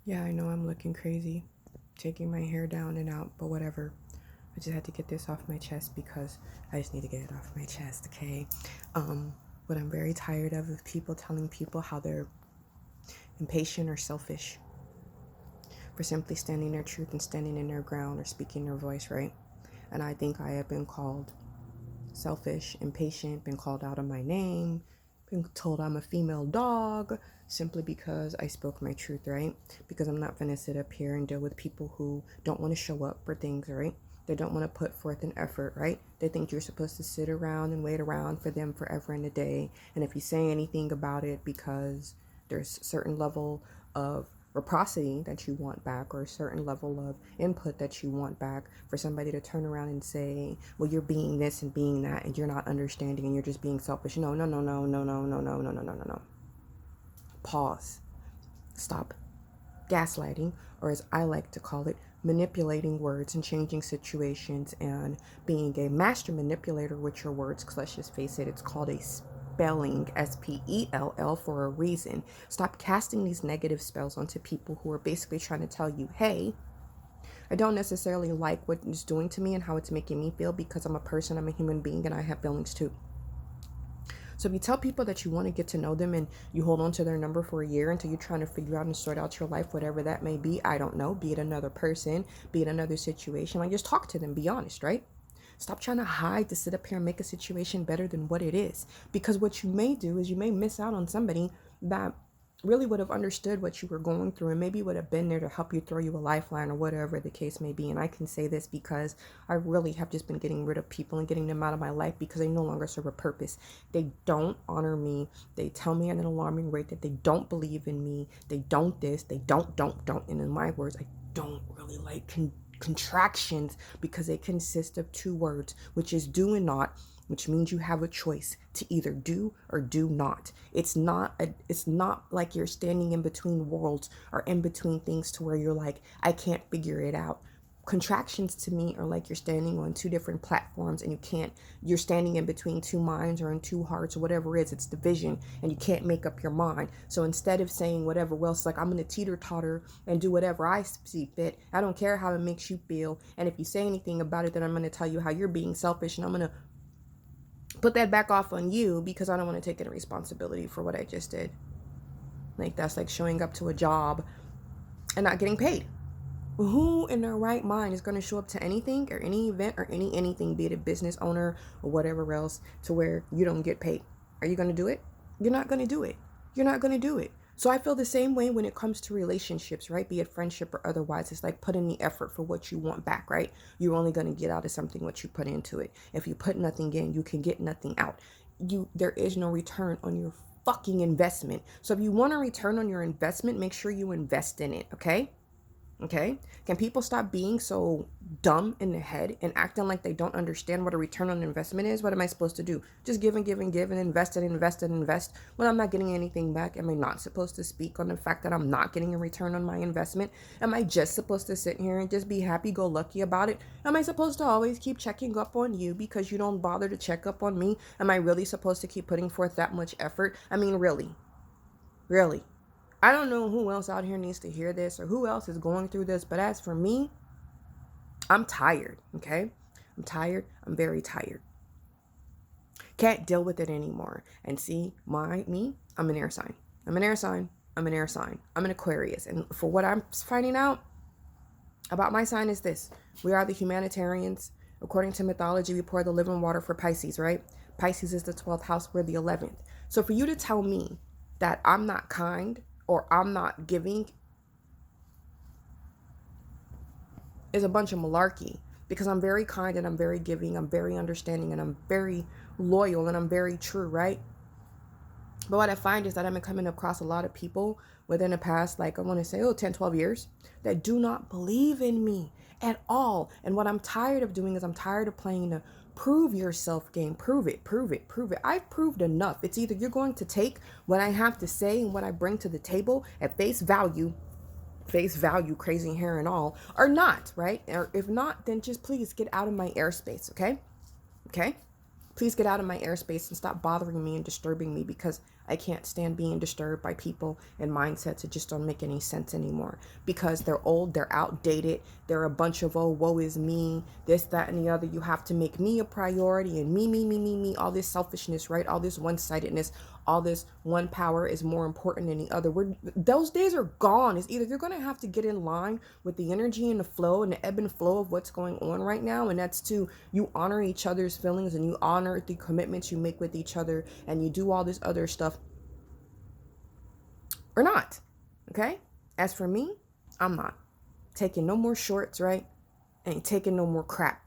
Yeah, I know I'm looking crazy, taking my hair down and out, but whatever. I just had to get this off my chest because I just need to get it off my chest, okay? What I'm very tired of is people telling people how they're impatient or selfish for simply standing their truth and standing in their ground or speaking their voice, right? And I think I have been called selfish, impatient, been called out of my name, been told I'm a female dog simply because I spoke my truth, right? Because I'm not gonna sit up here and deal with people who don't want to show up for things, right? They don't want to put forth an effort, right? They think you're supposed to sit around and wait around for them forever and a day. And if you say anything about it because there's a certain level of reciprocity that you want back or a certain level of input that you want back, for somebody to turn around and say, well, you're being this and being that and you're not understanding and you're just being selfish. No, no, no, no, no, no, no, no, no, no, no, no, no. Pause. Stop gaslighting, or as I like to call it, manipulating words and changing situations and being a master manipulator with your words, because let's just face it, it's called a spelling, spell, for a reason. Stop casting these negative spells onto people who are basically trying to tell you, hey, I don't necessarily like what it's doing to me and how it's making me feel, because I'm a person, I'm a human being, and I have feelings too. So if you tell people that you want to get to know them and you hold on to their number for a year until you're trying to figure out and sort out your life, whatever that may be, I don't know, be it another person, be it another situation, like just talk to them, be honest, right? Stop trying to hide to sit up here and make a situation better than what it is. Because what you may do is you may miss out on somebody that really would have understood what you were going through and maybe would have been there to help you, throw you a lifeline or whatever the case may be. And I can say this because I really have just been getting rid of people and getting them out of my life because they no longer serve a purpose. They don't honor me. They tell me at an alarming rate that they don't believe in me. They don't this, they don't. And in my words, I don't really like contractions because they consist of two words, which is do and not, which means you have a choice to either do or do not. It's not like you're standing in between worlds or in between things to where you're like, I can't figure it out. Contractions to me are like you're standing on two different platforms and you're standing in between two minds or in two hearts or whatever it is. It's division and you can't make up your mind. So instead of saying whatever else, like I'm going to teeter totter and do whatever I see fit, I don't care how it makes you feel. And if you say anything about it, then I'm going to tell you how you're being selfish and I'm going to put that back off on you because I don't want to take any responsibility for what I just did. Like that's like showing up to a job and not getting paid. Who in their right mind is going to show up to anything or any event or anything, be it a business owner or whatever else, to where you don't get paid? Are you going to do it? You're not going to do it. You're not going to do it. So I feel the same way when it comes to relationships, right? Be it friendship or otherwise. It's like putting the effort for what you want back, right? You're only going to get out of something what you put into it. If you put nothing in, you can get nothing out. There is no return on your fucking investment. So if you want a return on your investment, make sure you invest in it, okay? Okay? Can people stop being so dumb in the head and acting like they don't understand what a return on investment is? What am I supposed to do? Just give and give and give and invest and invest and invest when I'm not getting anything back? Am I not supposed to speak on the fact that I'm not getting a return on my investment? Am I just supposed to sit here and just be happy go lucky about it? Am I supposed to always keep checking up on you because you don't bother to check up on me? Am I really supposed to keep putting forth that much effort? I mean, really? Really? I don't know who else out here needs to hear this or who else is going through this, but as for me, I'm tired, okay? I'm tired. I'm very tired. Can't deal with it anymore. And see, I'm an air sign. I'm an air sign. I'm an air sign. I'm an Aquarius. And for what I'm finding out about my sign is this. We are the humanitarians. According to mythology, we pour the living water for Pisces, right? Pisces is the 12th house. We're the 11th. So for you to tell me that I'm not kind or I'm not giving is a bunch of malarkey, because I'm very kind and I'm very giving, I'm very understanding and I'm very loyal and I'm very true, right? But what I find is that I've been coming across a lot of people within the past, like I want to say, 10, 12 years that do not believe in me at all. And what I'm tired of doing is I'm tired of playing the prove yourself game. Prove it, prove it, prove it. I've proved enough. It's either you're going to take what I have to say and what I bring to the table at face value, crazy hair and all, or not, right? Or if not, then just please get out of my airspace, okay? Okay? Please get out of my airspace and stop bothering me and disturbing me, because I can't stand being disturbed by people and mindsets that just don't make any sense anymore, because they're old, they're outdated, they're a bunch of, oh, woe is me, this, that, and the other. You have to make me a priority, and me, all this selfishness, right? All this one-sidedness, all this one power is more important than the other. Those days are gone. It's either you're going to have to get in line with the energy and the flow and the ebb and flow of what's going on right now, and that's to you honor each other's feelings and you honor the commitments you make with each other and you do all this other stuff, or not. Okay? As for me, I'm not taking no more shorts, right? Ain't taking no more crap.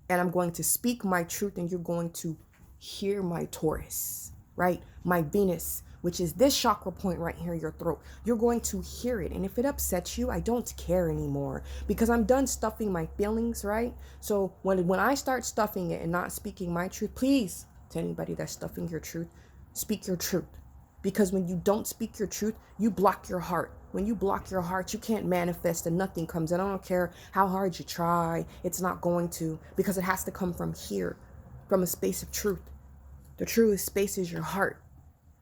And I'm going to speak my truth, and you're going to hear my Taurus, right? My Venus, which is this chakra point right here in your throat. You're going to hear it. And if it upsets you, I don't care anymore, because I'm done stuffing my feelings, right? So when I start stuffing it and not speaking my truth, please, to anybody that's stuffing your truth, speak your truth. Because when you don't speak your truth, you block your heart. When you block your heart, you can't manifest and nothing comes in. I don't care how hard you try. It's not going to, because it has to come from here, from a space of truth. The truest space is your heart.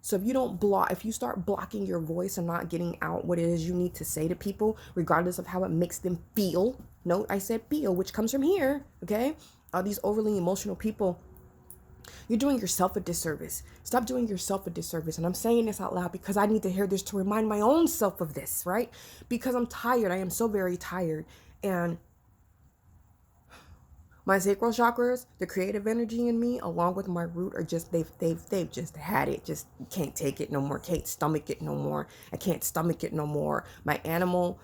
So if you start blocking your voice and not getting out what it is you need to say to people, regardless of how it makes them feel. Note, I said feel, which comes from here, okay? All these overly emotional people, you're doing yourself a disservice. Stop doing yourself a disservice. And I'm saying this out loud because I need to hear this to remind my own self of this, right? Because I'm tired. I am so very tired. And my sacral chakras, the creative energy in me, along with my root, are just, they've just had it. Just can't take it no more. Can't stomach it no more. I can't stomach it no more. My animal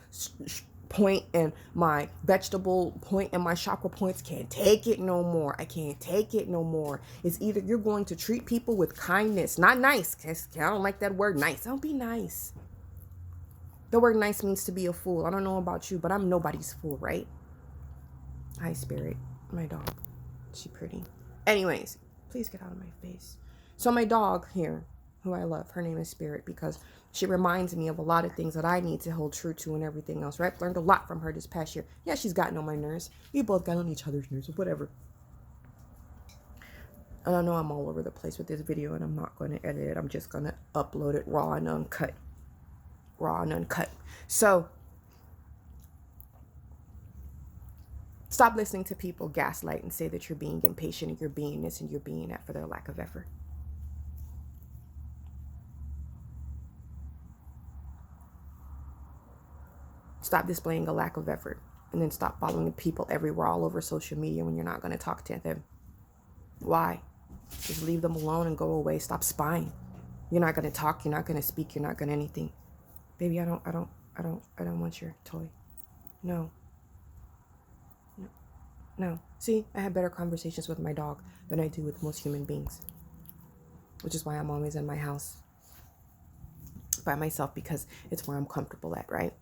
point and my vegetable point and my chakra points can't take it no more. I can't take it no more. It's either you're going to treat people with kindness, not nice, because I don't like that word nice. Don't be nice. The word nice means to be a fool. I don't know about you, but I'm nobody's fool, right? Hi, Spirit. My dog. She pretty. Anyways, please get out of my face. So my dog here, who I love, her name is Spirit, because she reminds me of a lot of things that I need to hold true to and everything else, right? Learned a lot from her this past year. Yeah, she's gotten on my nerves. We both got on each other's nerves, or whatever. And I know I'm all over the place with this video, and I'm not going to edit it. I'm just going to upload it raw and uncut. Raw and uncut. So stop listening to people gaslight and say that you're being impatient and you're being this and you're being that for their lack of effort. Stop displaying a lack of effort, and then stop following people everywhere, all over social media, when you're not going to talk to them. Why? Just leave them alone and go away. Stop spying. You're not going to talk. You're not going to speak. You're not going to anything. Baby, I don't want your toy. No. No. See, I have better conversations with my dog than I do with most human beings. Which is why I'm always in my house by myself, because it's where I'm comfortable at, right?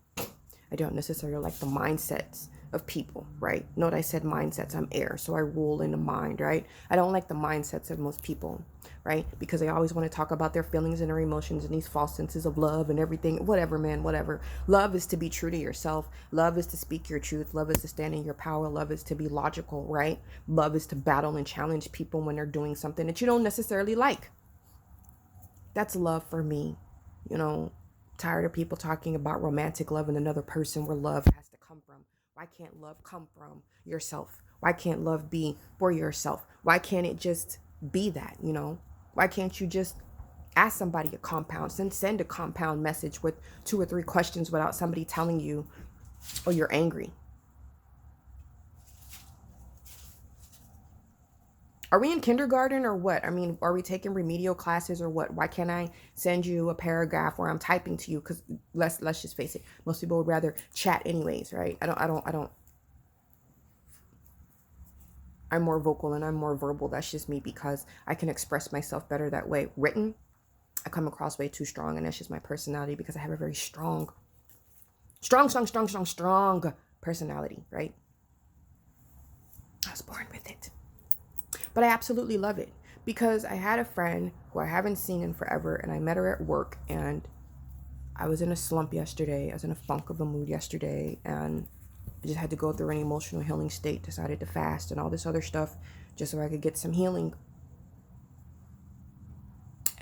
I don't necessarily like the mindsets of people, right? Note I said mindsets. I'm air, so I rule in the mind, right? I don't like the mindsets of most people, right? Because they always want to talk about their feelings and their emotions and these false senses of love and everything. Whatever, man, whatever. Love is to be true to yourself. Love is to speak your truth. Love is to stand in your power. Love is to be logical, right? Love is to battle and challenge people when they're doing something that you don't necessarily like. That's love for me, you know. Tired of people talking about romantic love and another person, where love has to come from. Why can't love come from yourself? Why can't love be for yourself? Why can't it just be that, you know? Why can't you just ask somebody a compound, send a compound message with 2 or 3 questions without somebody telling you, oh, you're angry? Are we in kindergarten or what? I mean, are we taking remedial classes or what? Why can't I send you a paragraph where I'm typing to you? Because let's just face it, most people would rather chat anyways, right? I'm more vocal and I'm more verbal. That's just me, because I can express myself better that way. Written, I come across way too strong, and that's just my personality, because I have a very strong personality, right? I was born with it. But I absolutely love it, because I had a friend who I haven't seen in forever, and I met her at work, and I was in a slump yesterday. I was in a funk of a mood yesterday, and I just had to go through an emotional healing state, decided to fast and all this other stuff just so I could get some healing.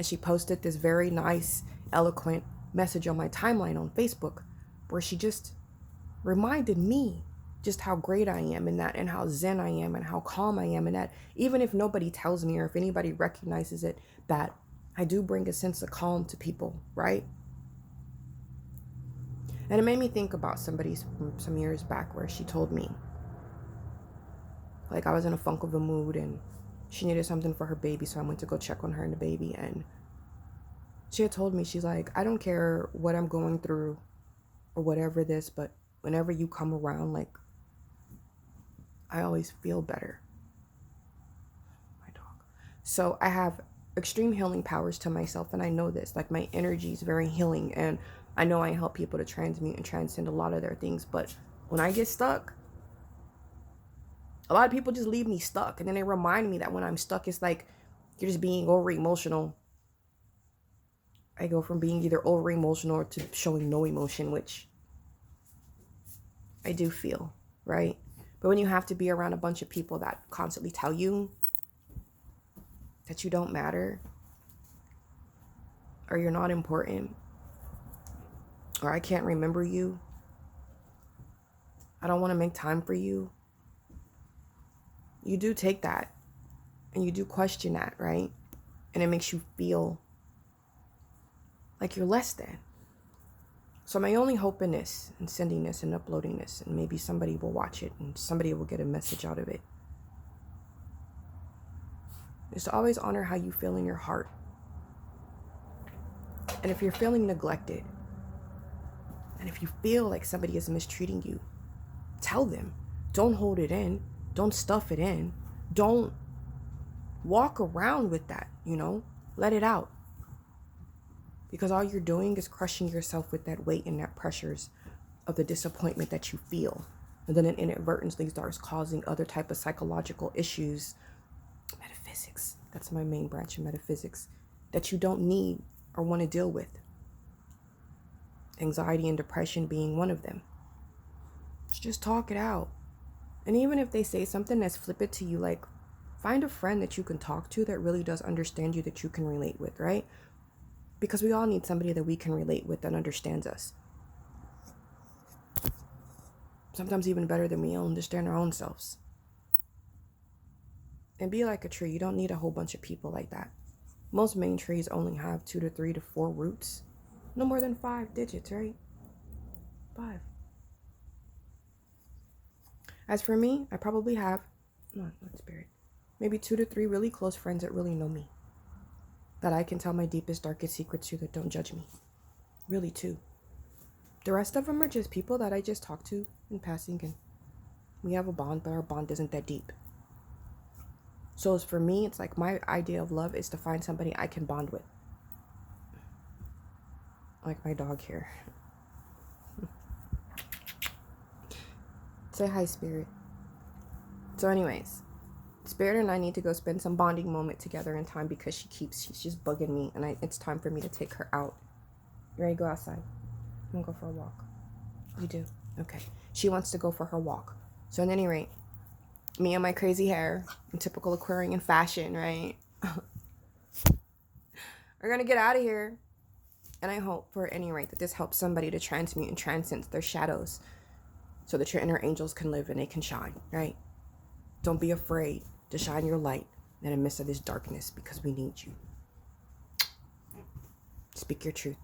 And she posted this very nice, eloquent message on my timeline on Facebook where she just reminded me just how great I am in that, and how zen I am, and how calm I am in that. Even if nobody tells me, or if anybody recognizes it, that I do bring a sense of calm to people, right? And it made me think about somebody from some years back where she told me, like, I was in a funk of a mood and she needed something for her baby, so I went to go check on her and the baby. And she had told me, she's like, I don't care what I'm going through or whatever it is, but whenever you come around, like, I always feel better. My dog. So I have extreme healing powers to myself, and I know this. Like, my energy is very healing, and I know I help people to transmute and transcend a lot of their things. But when I get stuck, a lot of people just leave me stuck, and then they remind me that when I'm stuck, it's like you're just being over emotional. I go from being either over emotional to showing no emotion, which I do feel, right? But when you have to be around a bunch of people that constantly tell you that you don't matter, or you're not important, or I can't remember you, I don't want to make time for you, you do take that and you do question that, right? And it makes you feel like you're less than. So my only hope in this, and sending this and uploading this, and maybe somebody will watch it and somebody will get a message out of it, is to always honor how you feel in your heart. And if you're feeling neglected, and if you feel like somebody is mistreating you, tell them. Don't hold it in. Don't stuff it in. Don't walk around with that, Let it out. Because all you're doing is crushing yourself with that weight and that pressures of the disappointment that you feel. And then it inadvertently starts causing other type of psychological issues. Metaphysics. That's my main branch of metaphysics. That you don't need or want to deal with. Anxiety and depression being one of them. Just talk it out. And even if they say something that's flippant to you, like, find a friend that you can talk to that really does understand you, that you can relate with, right? Because we all need somebody that we can relate with that understands us. Sometimes even better than we understand our own selves. And be like a tree. You don't need a whole bunch of people like that. Most main trees only have 2 to 3 to 4 roots. No more than 5 digits, right? 5. As for me, I probably have, not spirit, maybe 2 to 3 really close friends that really know me. That I can tell my deepest, darkest secrets to, that don't judge me. Really, too. The rest of them are just people that I just talk to in passing, and we have a bond, but our bond isn't that deep. So as for me, it's like my idea of love is to find somebody I can bond with. Like my dog here. Say hi, Spirit. So anyways, Spirit and I need to go spend some bonding moment together in time, because she's just bugging me, and it's time for me to take her out. You ready to go outside? I'm gonna go for a walk. You do? Okay. She wants to go for her walk. So at any rate, me and my crazy hair, in typical Aquarian fashion, right? We're gonna get out of here. And I hope, for any rate, that this helps somebody to transmute and transcend their shadows, so that your inner angels can live and they can shine, right? Don't be afraid to shine your light in the midst of this darkness, because we need you. Speak your truth.